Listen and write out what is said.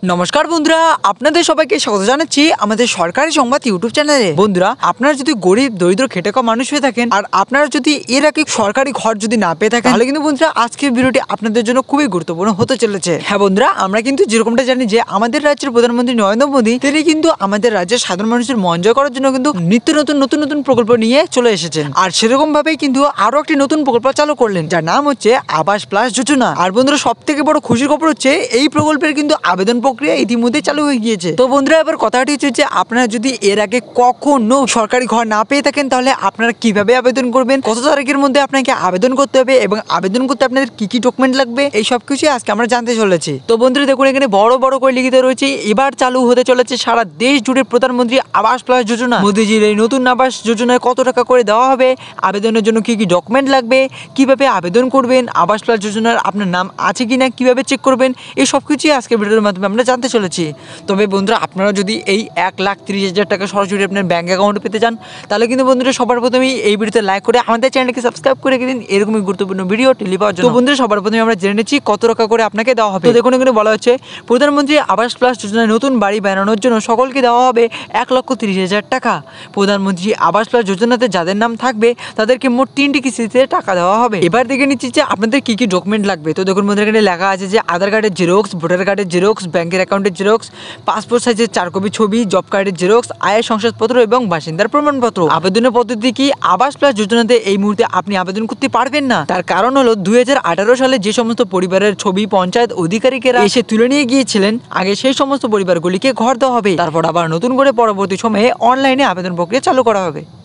নমস্কার বন্ধুরা, আপনাদের সবাইকে স্বাগত জানাচ্ছি আমাদের সরকারি সংবাদ ইউটিউব চ্যানেলে। বন্ধুরা, আপনারা যদি গরিব দরিদ্র খেটে খাওয়া মানুষ হয়ে থাকেন আর আপনারা যদি এর আগে সরকারি ঘর যদি না পেয়ে থাকেন, তাহলে কিন্তু বন্ধুরা আজকের ভিডিওটি আপনাদের জন্য খুবই গুরুত্বপূর্ণ হতে চলেছে। হ্যাঁ বন্ধুরা, আমরা কিন্তু যেরকমটা জানি যে আমাদের রাজ্যের প্রধানমন্ত্রী নরেন্দ্র মোদী তিনি কিন্তু আমাদের রাজ্যের সাধারণ মানুষের মন জয় করার জন্য কিন্তু নিত্য নতুন নতুন প্রকল্প নিয়ে চলে এসেছেন। আর সেরকম ভাবেই কিন্তু আরো একটি নতুন প্রকল্প চালু করলেন, যার নাম হচ্ছে আবাস প্লাস যোজনা। আর বন্ধুরা, সব থেকে বড় খুশির খবর হচ্ছে এই প্রকল্পের কিন্তু আবেদন প্রক্রিয়া ইতিমধ্যে চালু হয়ে গিয়েছে। তো বন্ধুরা, এবার কথাটি হচ্ছে যে আপনারা যদি এর আগে কখনো সরকারি ঘর না পেয়ে থাকেন, তাহলে আপনারা কিভাবে আবেদন করবেন, কত তারিখের মধ্যে আপনাকে আবেদন করতে হবে এবং আবেদন করতে আপনাদের কি কি ডকুমেন্ট লাগবে, এই সব কিছু আজকে আমরা জানতে চলেছি। তো বন্ধুরা দেখুন, এখানে বড় বড় করে লিখিত রয়েছে এবার চালু হতে চলেছে সারা দেশ জুড়ে প্রধানমন্ত্রী আবাস প্লাস যোজনা। মোদীজির এই নতুন আবাস যোজনায় কত টাকা করে দেওয়া হবে, আবেদনের জন্য কি কি ডকুমেন্ট লাগবে, কিভাবে আবেদন করবেন, আবাস প্লাস যোজনার আপনার নাম আছে কিনা কিভাবে চেক করবেন, এই সব কিছুই আজকে ভিডিওর মাধ্যমে আমরা জানতে চলেছি। তবে বন্ধুরা, আপনারা যদি এই 1,30,000 টাকা সরাসরি আপনার ব্যাঙ্ক অ্যাকাউন্টে পেতে চান, তাহলে কিন্তু বন্ধুরা সবার প্রথমেই এই ভিডিওতে লাইক করে আমাদের চ্যানেলকে সাবস্ক্রাইব করে দিন এরকমই গুরুত্বপূর্ণ ভিডিও টেলি পাওয়ার জন্য। তো বন্ধুরা, সবার প্রথমে আমরা জেনে নিচ্ছি কত টাকা করে আপনাকে দেওয়া হবে। তো দেখুন, এখানে বলা হচ্ছে প্রধানমন্ত্রী আবাস প্লাস যোজনায় নতুন বাড়ি বানানোর জন্য সকলকে দেওয়া হবে 1,30,000 টাকা। প্রধানমন্ত্রী আবাস প্লাস যোজনাতে যাদের নাম থাকবে তাদেরকে মোট 3টি কিস্তিতে টাকা দেওয়া হবে। এবার দেখে নিচ্ছি যে আপনাদের কি কি ডকুমেন্ট লাগবে। তো দেখুন বন্ধুরা, এখানে লেখা আছে যে আধার কার্ডের জেরক্স, ভোটার কার্ডের জেরক্স, ব্যাংকের অ্যাকাউন্টের জেরক্স, পাসপোর্ট সাইজের 4 কপি ছবি, জব কার্ডের জেরক্স, আয়ের শংসাপত্র এবং বাসিন্দার প্রমাণপত্র। আবেদনের পদ্ধতি কি? আবাস প্লাস যোজনাতে এই মুহূর্তে আপনি আবেদন করতে পারবেন না। তার কারণ হলো 2018 সালে যে সমস্ত পরিবারের ছবি পঞ্চায়েত অধিকারিকেরা এসে তুলে নিয়ে গিয়েছিলেন আগে, সেই সমস্ত পরিবারগুলিকে ঘর দেওয়া হবে। তারপর আবার নতুন করে পরবর্তী সময়ে অনলাইনে আবেদন প্রক্রিয়া চালু করা হবে।